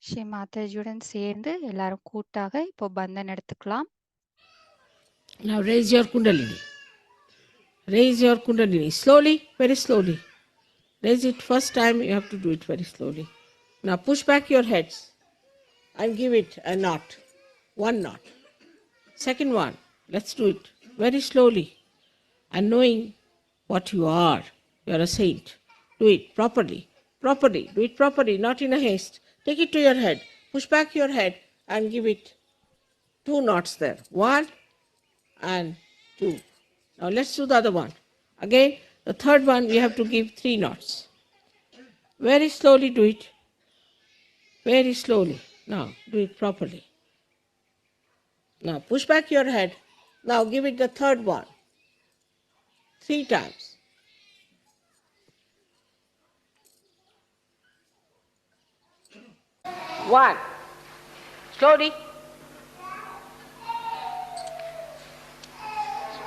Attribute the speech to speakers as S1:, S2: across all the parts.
S1: ஸ்ரீ மாதாஜியுடன் சேர்ந்து எல்லாரும் கூட்டாக இப்போ பந்தன் எடுத்துக்கலாம்.
S2: Now raise your kundalini. Raise your kundalini. Slowly, very slowly. Raise it first time, you have to do it very slowly. Now push back your heads and give it a knot. One knot. Second one. Let's do it very slowly. And knowing what you are. You are a saint. Do it properly. Properly. Do it properly, not in a haste. Take it to your head. Push back your head and give it 2 knots there. 1 and 2. Now let's do the other one. Again, the third one we have to give 3 knots. Very slowly do it. Very slowly. Now do it properly. Now push back your head. Now give it the third one. 3 times. 1. Slowly.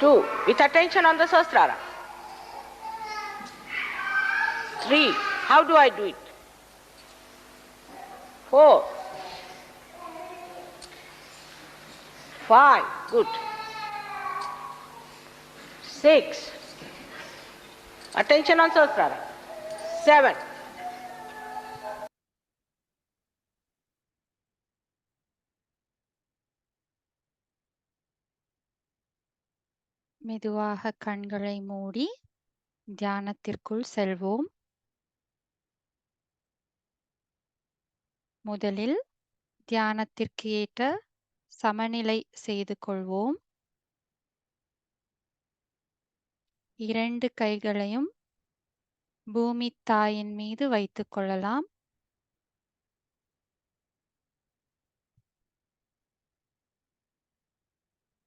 S2: 2. With attention on the Sahasrara. 3. How do I do it? 4. 5. Good. 6. Attention on Sahasrara. 7.
S1: மெதுவாக கண்களை மூடி தியானத்திற்குள் செல்வோம். முதலில் தியானத்திற்கு ஏற்ற சமநிலை செய்து கொள்வோம். 2 கைகளையும் பூமி தாயின் மீது வைத்துக் கொள்ளலாம்.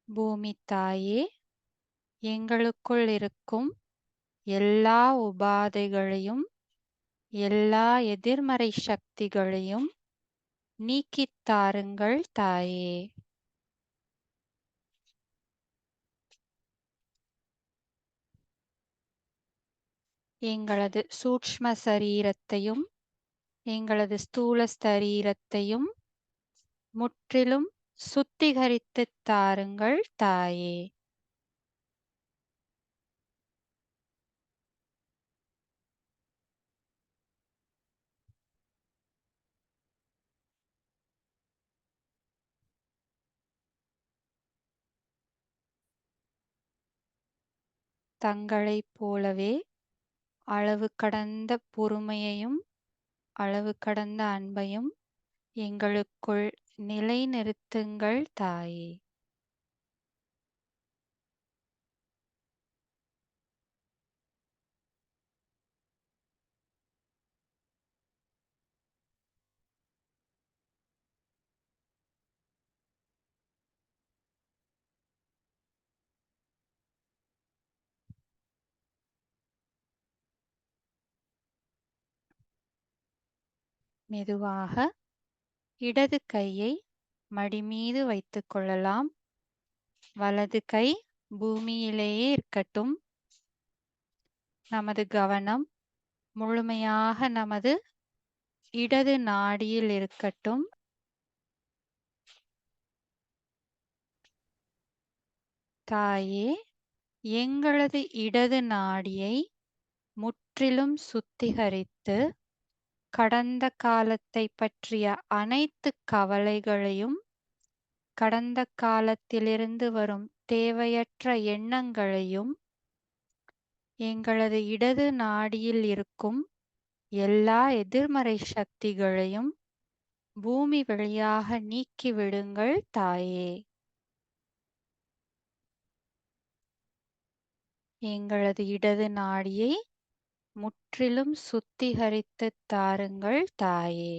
S1: பூமி தாயே, எங்களுக்குள் இருக்கும் எல்லா உபாதைகளையும் எல்லா எதிர்மறை சக்திகளையும் நீக்கித் தாருங்கள் தாயே. எங்களது சூட்ச்ம சரீரத்தையும் எங்களது ஸ்தூல சரீரத்தையும் முற்றிலும் சுத்திகரித்துத் தாருங்கள் தாயே. தங்களைப் போலவே அளவு கடந்த பொறுமையையும் அளவு கடந்த அன்பையும் எங்களுக்குள் நிலைநிறுத்துங்கள் தாயே. மெதுவாக இடது கையை மடி மீது வைத்துக் கொள்ளலாம். வலது கை பூமியிலேயே இருக்கட்டும். நமது கவனம் முழுமையாக நமது இடது நாடியில் இருக்கட்டும். தாயே, எங்களது இடது நாடியை முற்றிலும் சுத்திகரித்து கடந்த காலத்தை பற்றிய அனைத்து கவலைகளையும் கடந்த காலத்திலிருந்து வரும் தேவையற்ற எண்ணங்களையும் எங்களது இடது நாடியில் இருக்கும் எல்லா எதிர்மறை சக்திகளையும் பூமி வழியாக நீக்கிவிடுங்கள் தாயே. எங்களது இடது நாடியை முற்றிலும் சுத்திகரித்துத் தாருங்கள் தாயே.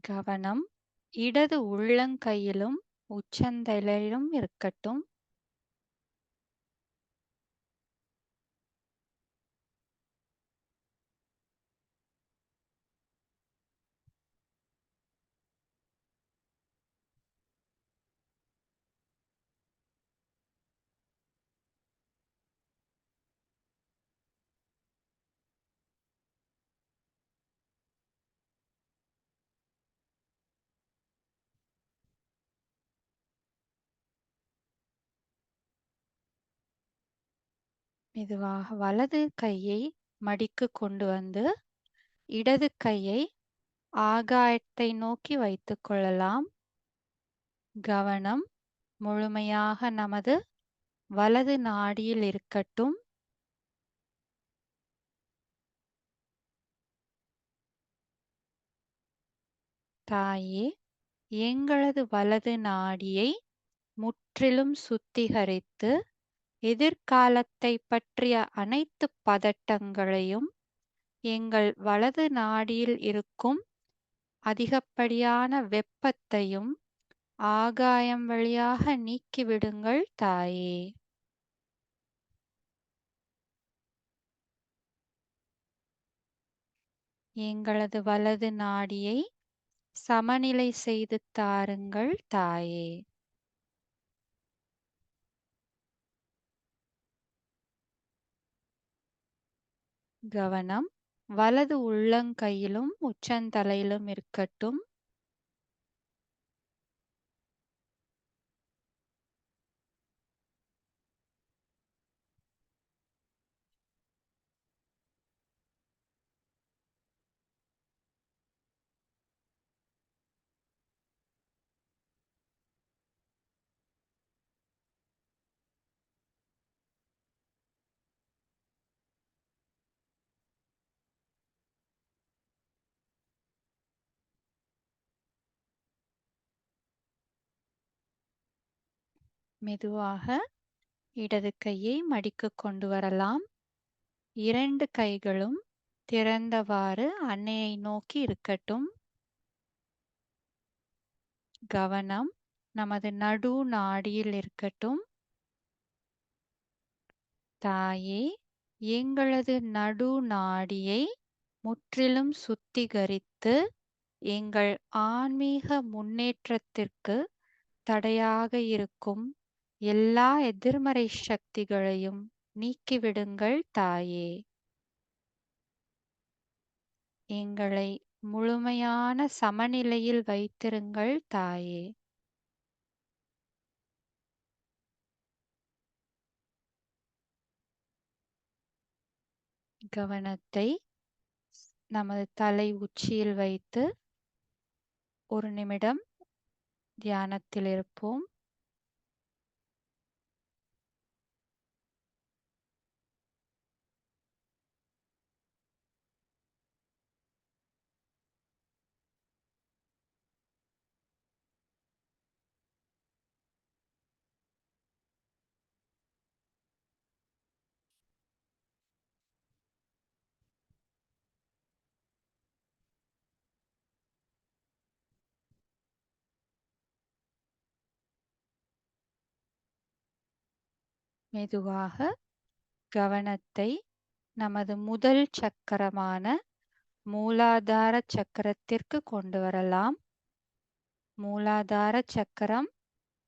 S1: கவனம் இடது உள்ளங்கையிலும் உச்சந்தலையிலும் இருக்கட்டும். மெதுவாக வலது கையை மடிக்கு கொண்டு வந்து இடது கையை ஆகாயத்தை நோக்கி வைத்துக் கொள்ளலாம். கவனம் முழுமையாக நமது வலது நாடியில் இருக்கட்டும். தாயே, எங்களது வலது நாடியை முற்றிலும் சுத்திகரித்து எதிர்காலத்தை பற்றிய அனைத்து பதட்டங்களையும் எங்கள் வலது நாடியில் இருக்கும் அதிகப்படியான வெப்பத்தையும் ஆகாயம் வழியாக நீக்கிவிடுங்கள் தாயே. எங்களது வலது நாடியை சமநிலை செய்து தாருங்கள் தாயே. கவனம் வலது உள்ளங்கையிலும் உச்சந்தலையிலும் இருக்கட்டும். மெதுவாக இடது கையை மடிக்கு கொண்டு வரலாம். 2 கைகளும் திறந்தவாறு அன்னையை நோக்கி இருக்கட்டும். கவனம் நமது நடு நாடியில் இருக்கட்டும். தாயே, எங்களது நடு நாடியை முற்றிலும் சுத்திகரித்து எங்கள் ஆன்மீக முன்னேற்றத்திற்கு தடையாக இருக்கும் எல்லா எதிர்மறை சக்திகளையும் நீக்கிவிடுங்கள் தாயே. எங்களை முழுமையான சமநிலையில் வைத்திருங்கள் தாயே. கவனத்தை நமது தலை உச்சியில் வைத்து 1 நிமிடம் தியானத்தில் இருப்போம். மெதுவாக கவனத்தை நமது முதல் சக்கரமான மூலாதார சக்கரத்திற்கு கொண்டு வரலாம். மூலாதார சக்கரம்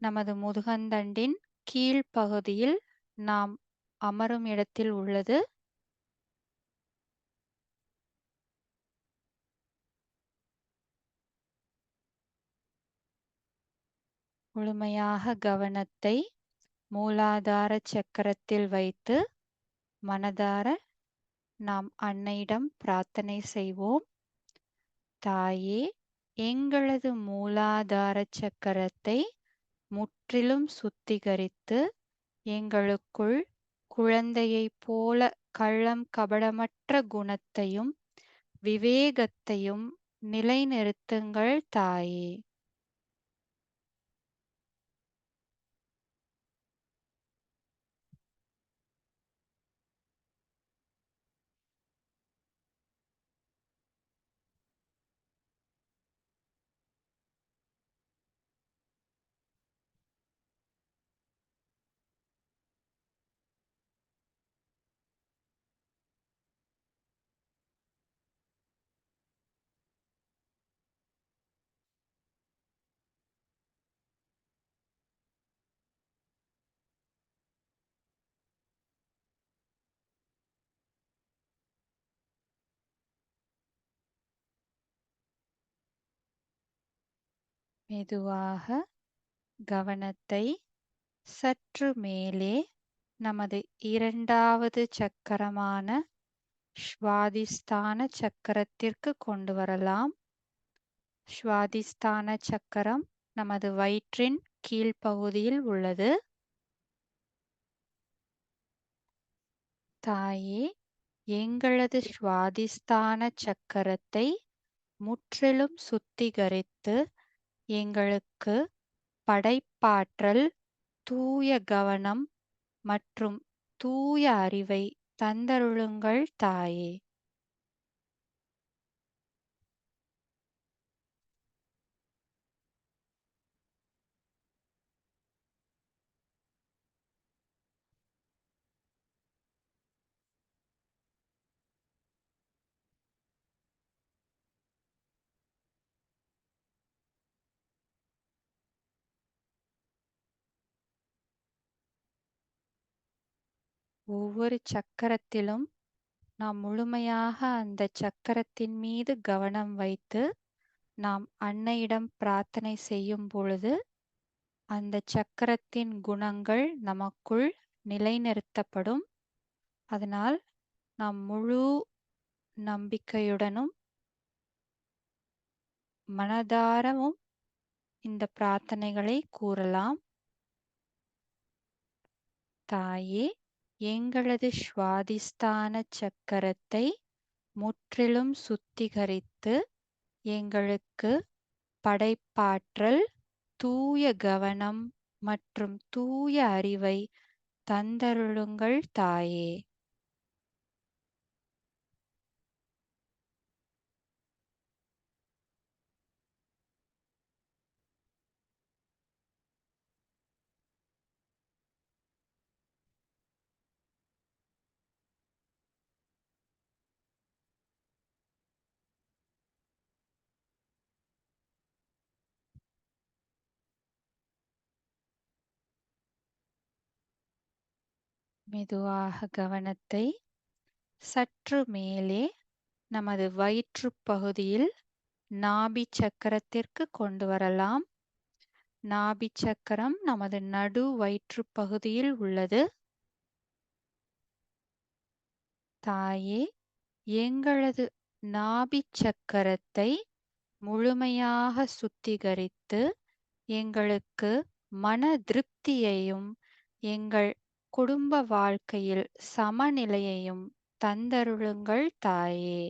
S1: நமது முதுகந்தண்டின் கீழ்ப்பகுதியில் நாம் அமரும் இடத்தில் உள்ளது. முழுமையாக கவனத்தை மூலாதார சக்கரத்தில் வைத்து மனதார நாம் அன்னையிடம் பிரார்த்தனை செய்வோம். தாயே, எங்களது மூலாதார சக்கரத்தை முற்றிலும் சுத்திகரித்து எங்களுக்குள் குழந்தையைப் போல கள்ளம் கபடமற்ற குணத்தையும் விவேகத்தையும் நிலைநிறுத்துங்கள் தாயே. மெதுவாக கவனத்தை சற்று மேலே நமது இரண்டாவது சக்கரமான ஸ்வாதிஸ்தான சக்கரத்திற்கு கொண்டு வரலாம். ஸ்வாதிஸ்தான சக்கரம் நமது வயிற்றின் கீழ்ப்பகுதியில் உள்ளது. தாயே, எங்களது ஸ்வாதிஸ்தான சக்கரத்தை முற்றிலும் சுத்திகரித்து எங்களுக்கு படைப்பாற்றல், தூய கவனம் மற்றும் தூய அறிவை தந்தருளுங்கள் தாயே. ஒவ்வொரு சக்கரத்திலும் நாம் முழுமையாக அந்த சக்கரத்தின் மீது கவனம் வைத்து நாம் அன்னையிடம் பிரார்த்தனை செய்யும் பொழுது அந்த சக்கரத்தின் குணங்கள் நமக்குள் நிலைநிறுத்தப்படும். அதனால் நாம் முழு நம்பிக்கையுடனும் மனதாரவும் இந்த பிரார்த்தனைகளை கூறலாம். தாயே, எங்களது ஸ்வாதிஸ்தான சக்கரத்தை முற்றிலும் சுத்திகரித்து எங்களுக்கு படைப்பாற்றல், தூய கவனம் மற்றும் தூய அறிவை தந்தருளுங்கள் தாயே. மெதுவாக கவனத்தை சற்று மேலே நமது வயிற்றுப் பகுதியில் நாபி சக்கரத்திற்கு கொண்டு வரலாம். நாபி சக்கரம் நமது நடு வயிற்றுப் பகுதியில் உள்ளது. தாயே, எங்களது நாபி சக்கரத்தை முழுமையாக சுத்திகரித்து எங்களுக்கு மன திருப்தியையும் எங்கள் குடும்ப வாழ்க்கையில் சமநிலையையும் தந்தருளுங்கள் தாயே.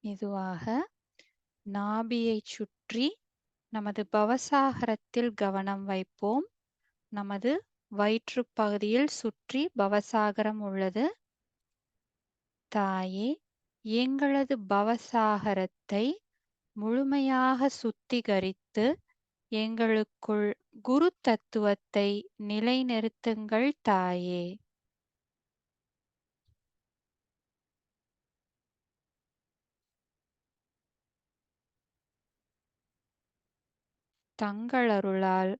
S1: மெதுவாக நாபியைச் சுற்றி நமது பவசாகரத்தில் கவனம் வைப்போம். நமது வயிற்றுப் பகுதியில் சுற்றி பவசாகரம் உள்ளது. தாயே, எங்களது பவசாகரத்தை முழுமையாக சுத்திகரித்து எங்களுக்குள் குரு தத்துவத்தை நிலைநிறுத்துங்கள் தாயே. தங்கள் அருளால்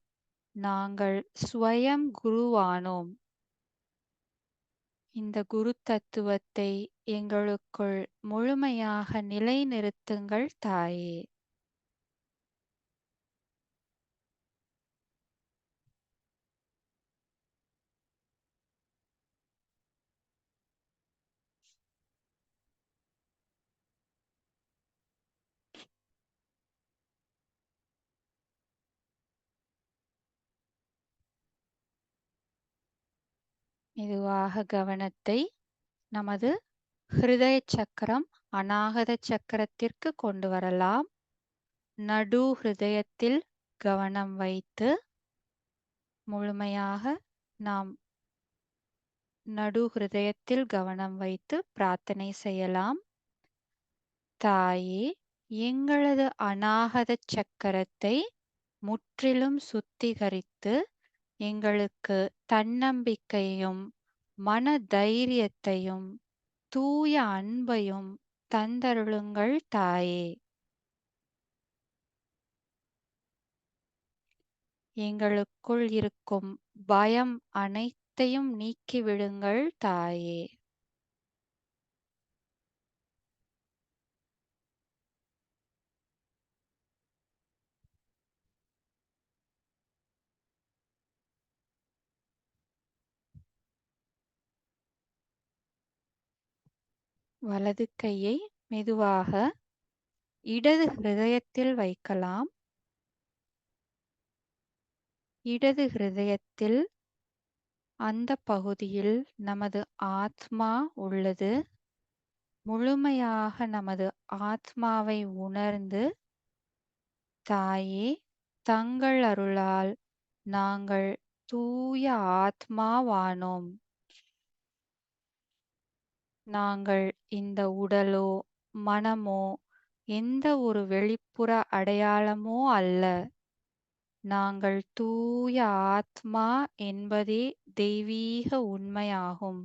S1: நாங்கள் ஸ்வயம் குருவானோம். இந்த குரு தத்துவத்தை எங்களுக்குள் முழுமையாக நிலைநிறுத்துங்கள் தாயே. மெதுவாக கவனத்தை நமது ஹிருதய சக்கரம், அநாகத சக்கரத்திற்கு கொண்டு வரலாம். நடு ஹிருதயத்தில் கவனம் வைத்து முழுமையாக நாம் நடு ஹிருதயத்தில் கவனம் வைத்து பிரார்த்தனை செய்யலாம். தாயே, எங்களது அநாகத சக்கரத்தை முற்றிலும் சுத்திகரித்து எங்களுக்கு தன்னம்பிக்கையும் மன தைரியத்தையும் தூய அன்பையும் தந்தருளுங்கள் தாயே. எங்களுக்குள் இருக்கும் பயம் அனைத்தையும் நீக்கிவிடுங்கள் தாயே. வலது கையை மெதுவாக இடது ஹிருதயத்தில் வைக்கலாம். இடது ஹிருதயத்தில் அந்த பகுதியில் நமது ஆத்மா உள்ளது. முழுமையாக நமது ஆத்மாவை உணர்ந்து, தாயே, தங்கள் அருளால் நாங்கள் தூய ஆத்மாவானோம். நாங்கள் இந்த உடலோ மனமோ எந்த ஒரு வெளிப்புற அடையாளமோ அல்ல. நாங்கள் தூய ஆத்மா என்பதே தெய்வீக உண்மையாகும்.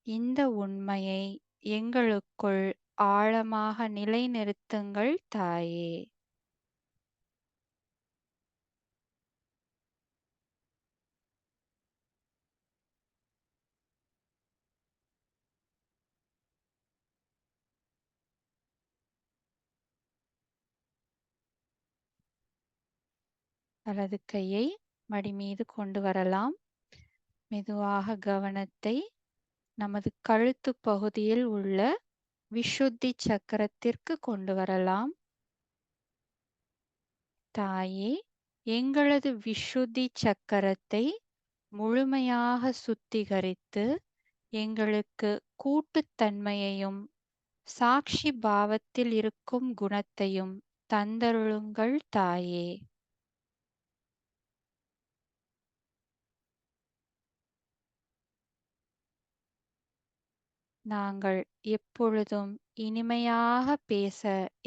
S1: இந்த உண்மையை எங்களுக்குள் ஆழமாக நிலைநிறுத்துங்கள் தாயே. வலது கையை மடி மீது கொண்டு வரலாம். மெதுவாக கவனத்தை நமது கழுத்து பகுதியில் உள்ள விஷுத்தி சக்கரத்திற்கு கொண்டு வரலாம். தாயே, எங்களது விஷுத்தி சக்கரத்தை முழுமையாக சுத்திகரித்து எங்களுக்கு கூட்டுத்தன்மையையும் சாட்சி பாவத்தில் இருக்கும் குணத்தையும் தந்தருளுங்கள் தாயே. நாங்கள் எப்பொழுதும் இனிமையாக பேச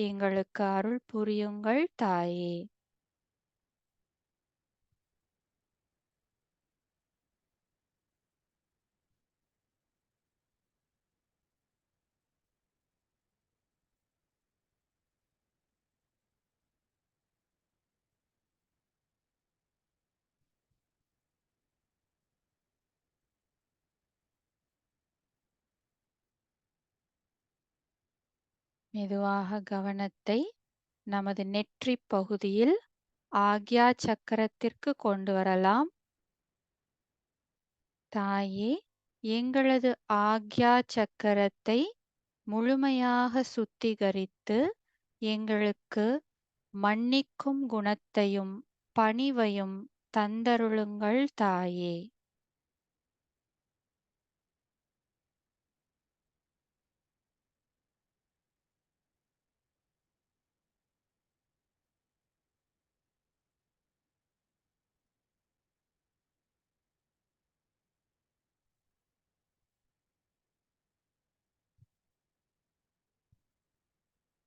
S1: எங்களுக்கு அருள் புரியுங்கள் தாயே. மெதுவாக கவனத்தை நமது நெற்றி பகுதியில் ஆக்யா சக்கரத்திற்கு கொண்டு வரலாம். தாயே, எங்களது ஆக்யா சக்கரத்தை முழுமையாக சுத்திகரித்து எங்களுக்கு மன்னிக்கும் குணத்தையும் பணிவையும் தந்தருளுங்கள் தாயே.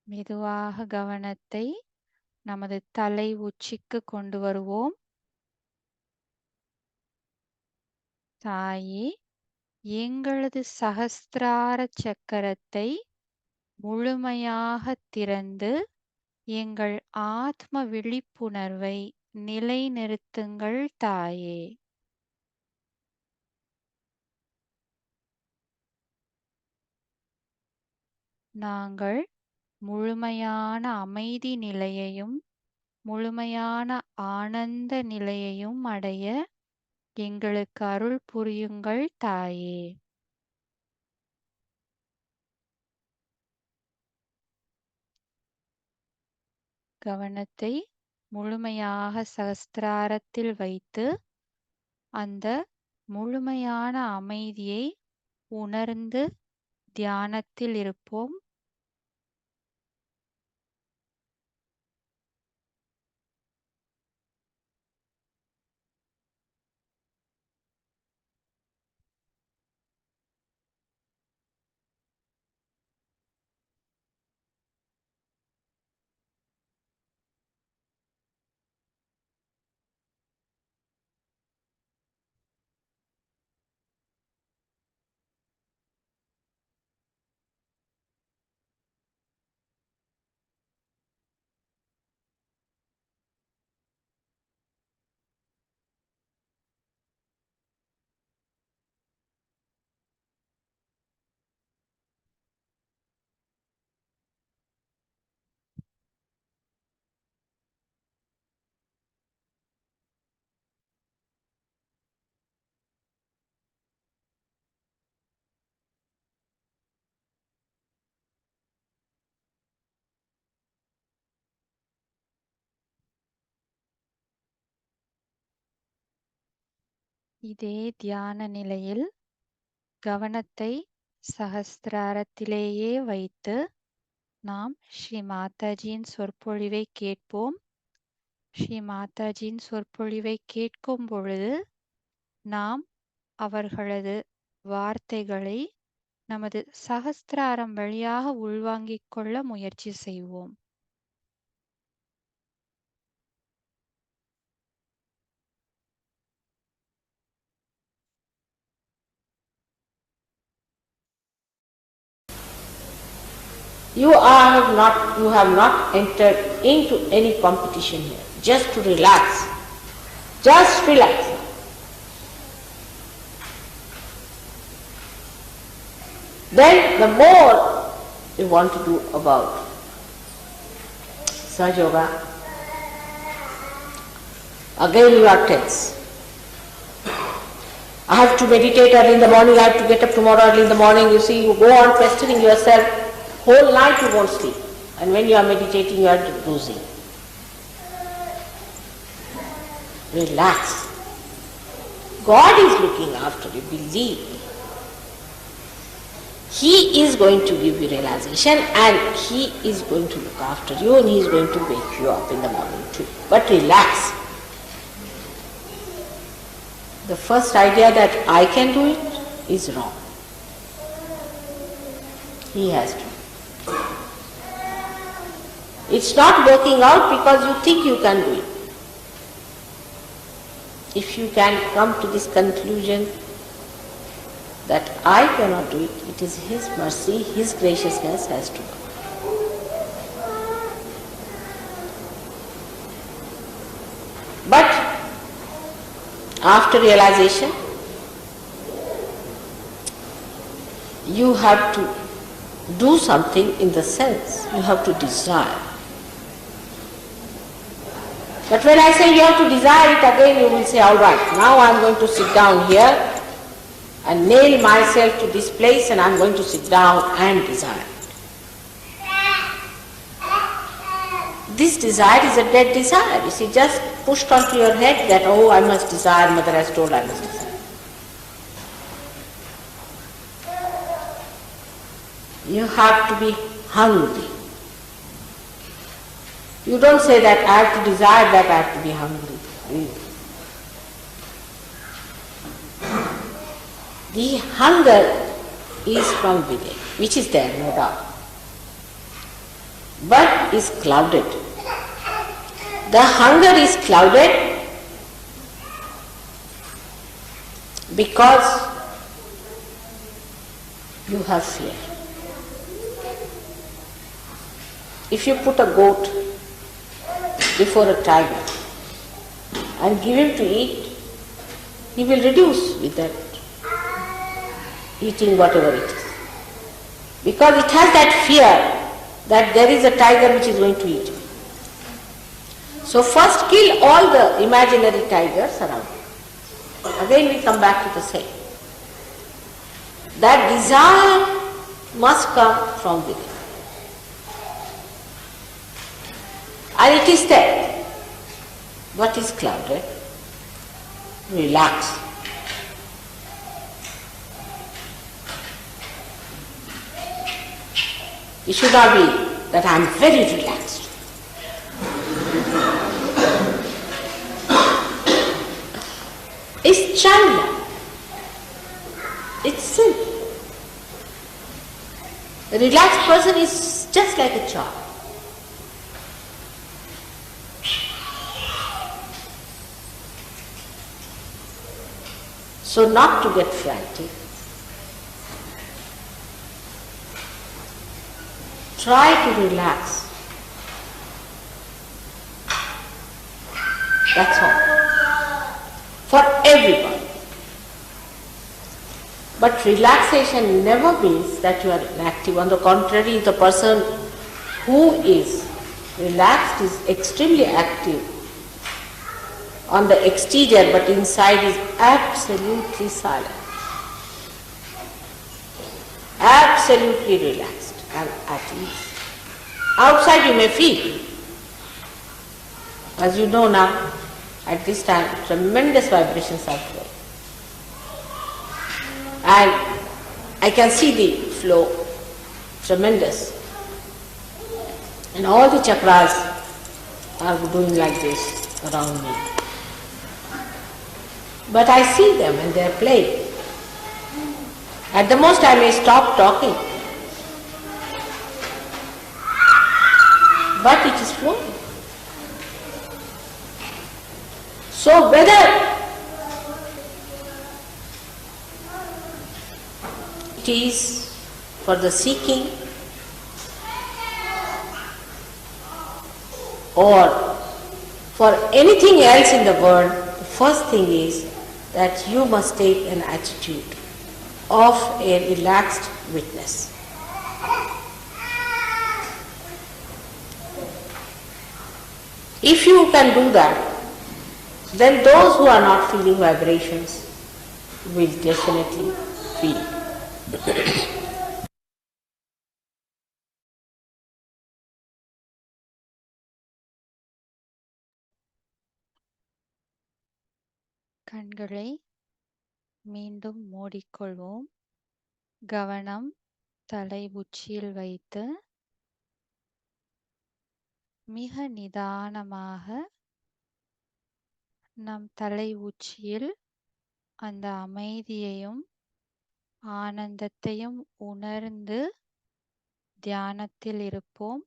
S1: மெதுவாக கவனத்தை நமது தலை உச்சிக்கு கொண்டு வருவோம். தாயே, எங்களது சகஸ்திரார சக்கரத்தை முழுமையாக திறந்து எங்கள் ஆத்ம விழிப்புணர்வை நிலைநிறுத்துங்கள் தாயே. நாங்கள் முழுமையான அமைதி நிலையையும் முழுமையான ஆனந்த நிலையையும் அடைய எங்களுக்கு அருள் புரியுங்கள் தாயே. கவனத்தை முழுமையாக சகஸ்திராரத்தில் வைத்து அந்த முழுமையான அமைதியை உணர்ந்து தியானத்தில் இருப்போம். இதே தியான நிலையில் கவனத்தை சகஸ்திராரத்திலேயே வைத்து நாம் ஸ்ரீ மாதாஜியின் சொற்பொழிவை கேட்போம். ஸ்ரீ மாதாஜியின் சொற்பொழிவை கேட்கும் பொழுது நாம் அவர்களது வார்த்தைகளை நமது சகஸ்திராரம் வழியாக உள்வாங்கிக் கொள்ள முயற்சி செய்வோம்.
S2: You have not entered into any competition here. Just to relax. Just relax. Then the more you want to do about Sahaja Yoga, again you are tense. I have to meditate early in the morning, I have to get up tomorrow early in the morning. You see, you go on pestering yourself, whole night you won't sleep. And when you are meditating, you are dozing. Relax. God is looking after you, believe me. He is going to give you realization and He is going to look after you and He is going to wake you up in the morning too. But relax. The first idea that I can do it is wrong. He has to. It's not working out because you think you can do it. If you can come to this conclusion that I cannot do it, it is His mercy, His graciousness has to come. But after realization, you have to do something in the sense, you have to desire. But when I say you have to desire it, again you will say, all right, now I am going to sit down here and nail myself to this place and I am going to sit down and desire. This desire is a dead desire. You see, just pushed onto your head that, oh, I must desire, Mother has told I must desire. You have to be hungry. You don't say that I have to desire that I have to be hungry. The hunger is from within, which is there, no doubt, but is clouded. The hunger is clouded because you have fear. If you put a goat before a tiger and give him to eat, he will reduce with that eating whatever it is. Because it has that fear that there is a tiger which is going to eat me. So first kill all the imaginary tigers around you. Again we come back to the same. That desire must come from within. And it is there. What is clouded? Relax. It should not be that I am very relaxed. It's childlike. It's simple. A relaxed person is just like a child. So not to get frantic. Try to relax. That's all. For everybody. But relaxation never means that you are inactive. On the contrary, the person who is relaxed is extremely active on the exterior, but inside is absolutely silent. Absolutely relaxed and at ease. Outside you may feel, as you know now, at this time, tremendous vibrations are flowing. And I can see the flow, tremendous. And all the chakras are doing like this around me. But I see them and they are playing. At the most I may stop talking, but it is flowing. So whether it is for the seeking or for anything else in the world, the first thing is that you must take an attitude of a relaxed witness. If you can do that, then those who are not feeling vibrations will definitely feel.
S1: கண்களை மீண்டும் மூடிக்கொள்வோம். கவனம் தலை உச்சியில் வைத்து மிக நிதானமாக நம் தலை உச்சியில் அந்த அமைதியையும் ஆனந்தத்தையும் உணர்ந்து தியானத்தில் இருப்போம்.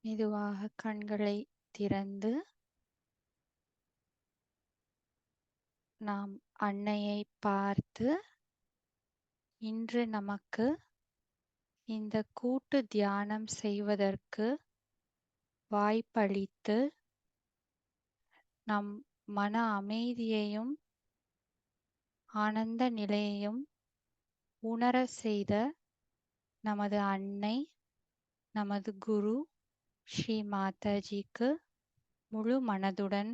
S1: மெதுவாக கண்களை திறந்து நாம் அன்னையை பார்த்து இன்று நமக்கு இந்த கூட்டு தியானம் செய்வதற்கு வாய்ப்பளித்து நம் மன அமைதியையும் ஆனந்த நிலையையும் உணர செய்த நமது அன்னை, நமது குரு ஸ்ரீ மாதாஜிக்கு முழு மனதுடன்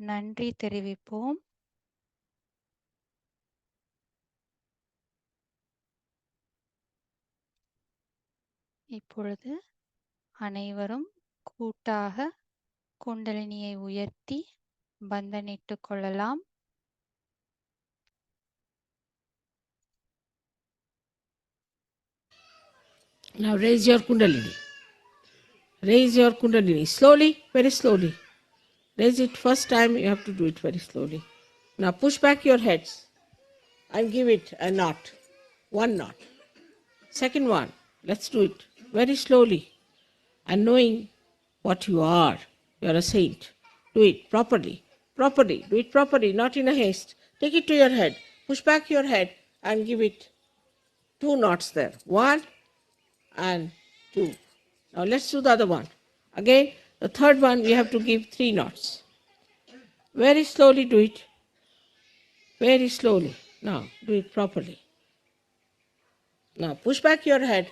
S1: நன்றி தெரிவிப்போம். இப்பொழுது அனைவரும் கூட்டாக குண்டலினியை உயர்த்தி பந்தனிட்டுக் கொள்ளலாம்.
S2: Now raise your kundalini. Raise your kundalini slowly, very slowly. Raise it first time, you have to do it very slowly. Now push back your heads and give it a knot. One knot. Second one, let's do it very slowly. And knowing what you are. You are a saint. Do it properly. Properly. Do it properly, not in a haste. Take it to your head. Push back your head and give it 2 knots there. 1 and 2. Now let's do the other one. Again, the third one we have to give 3 knots. Very slowly do it. Very slowly. Now do it properly. Now push back your head.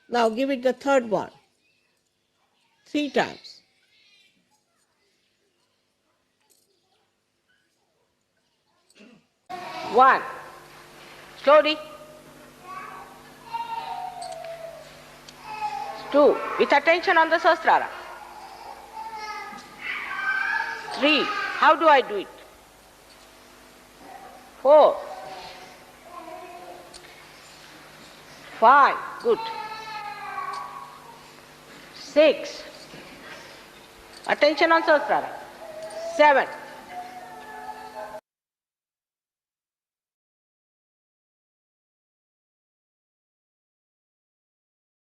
S2: Now give it the third one. 3 times. One. Slowly. 2. With attention on the Sahasrara. 3. How do I do it? 4. 5. Good. 6. Attention on Sahasrara. 7.